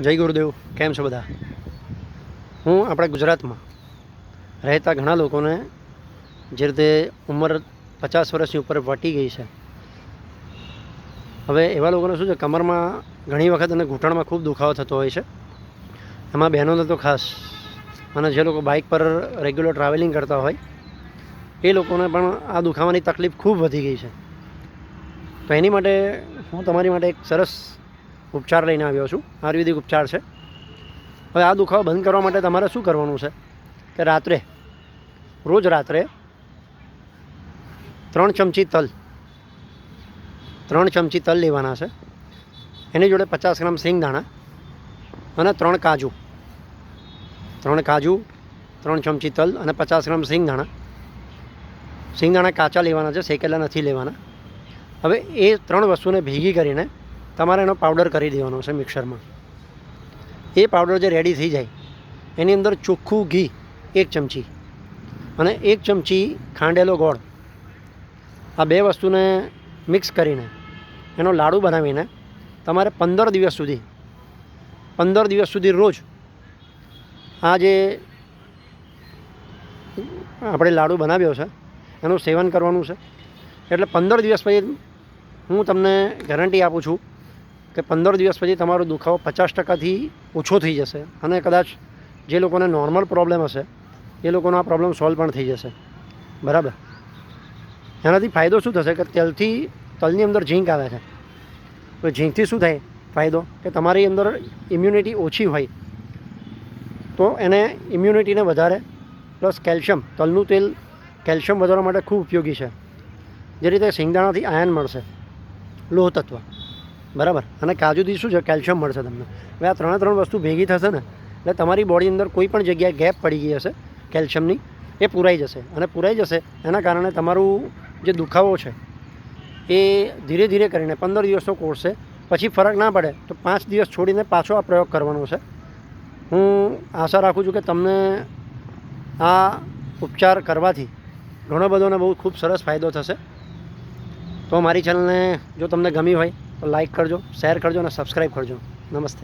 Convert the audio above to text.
જય ગુરુદેવ. કેમ છો બધા? હું આપણા ગુજરાતમાં રહેતા ઘણા લોકોને જે રીતે ઉંમર 50 વર્ષની ઉપર વટી ગઈ છે, હવે એવા લોકોને શું છે, કમરમાં ઘણી વખત અને ઘૂંટણમાં ખૂબ દુખાવો થતો હોય છે. એમાં બહેનોને તો ખાસ, અને જે લોકો બાઇક પર રેગ્યુલર ટ્રાવેલિંગ કરતા હોય એ લોકોને પણ આ દુખાવાની તકલીફ ખૂબ વધી ગઈ છે. તો એની માટે હું તમારી માટે એક સરસ ઉપચાર લઈને આવ્યો છું. આયુર્વેદિક ઉપચાર છે. હવે આ દુખાવો બંધ કરવા માટે તમારે શું કરવાનું છે કે રોજ રાત્રે 3 ચમચી તલ લેવાના છે. એની જોડે 50 ગ્રામ સિંગદાણા અને 3 કાજુ, 3 ચમચી તલ અને 50 ગ્રામ સિંગદાણા કાચા લેવાના છે, શેકેલા નથી લેવાના. હવે એ 3 વસ્તુને ભેગી કરીને તમારે એનો પાવડર કરી દેવાનો છે મિક્સરમાં. એ પાવડર જે રેડી થઈ જાય એની અંદર ચોખ્ખું ઘી 1 ચમચી અને 1 ચમચી ખાંડેલો ગોળ, આ 2 વસ્તુને મિક્સ કરીને એનો લાડુ બનાવીને તમારે 15 દિવસ સુધી રોજ આ જે આપણે લાડુ બનાવ્યો છે એનું સેવન કરવાનું છે. એટલે 15 દિવસ પછી હું તમને ગેરંટી આપું છું કે 15 દિવસ પછી તમારો દુખાવો 50%થી ઓછો થઈ જશે. અને કદાચ જે લોકોને નોર્મલ પ્રોબ્લેમ હશે એ લોકોનો આ પ્રોબ્લેમ સોલ્વ પણ થઈ જશે. બરાબર. એનાથી ફાયદો શું થશે કે તલની અંદર ઝીંક આવે છે. તો ઝીંકથી શું થાય ફાયદો કે તમારી અંદર ઇમ્યુનિટી ઓછી હોય તો એને ઇમ્યુનિટીને વધારે, પ્લસ કેલ્શિયમ, તલનું તેલ કેલ્શિયમ વધારવા માટે ખૂબ ઉપયોગી છે. જે રીતે સિંગદાણાથી આયર્ન મળશે, લોહ તત્વ, બરાબર, અને કાજુથી શું છે કેલ્શિયમ મળશે તમને. હવે આ 3 વસ્તુ ભેગી થશે ને એટલે તમારી બોડી અંદર કોઈ પણ જગ્યાએ ગેપ પડી ગઈ હશે કેલ્શિયમની, એ પૂરાઈ જશે. અને પૂરાઈ જશે એના કારણે તમારું જે દુખાવો છે એ ધીરે ધીરે કરીને 15 દિવસનો કોર્સ છે. પછી ફરક ના પડે તો 5 દિવસ છોડીને પાછો આ પ્રયોગ કરવાનો છે. હું આશા રાખું છું કે તમને આ ઉપચાર કરવાથી ઘણો બધોને બહુ ખૂબ સરસ ફાયદો થશે. તો મારી ચેનલને જો તમને ગમી હોય તો લાઈક કરજો, શેર કરજો અને સબસ્ક્રાઈબ કરજો. નમસ્તે.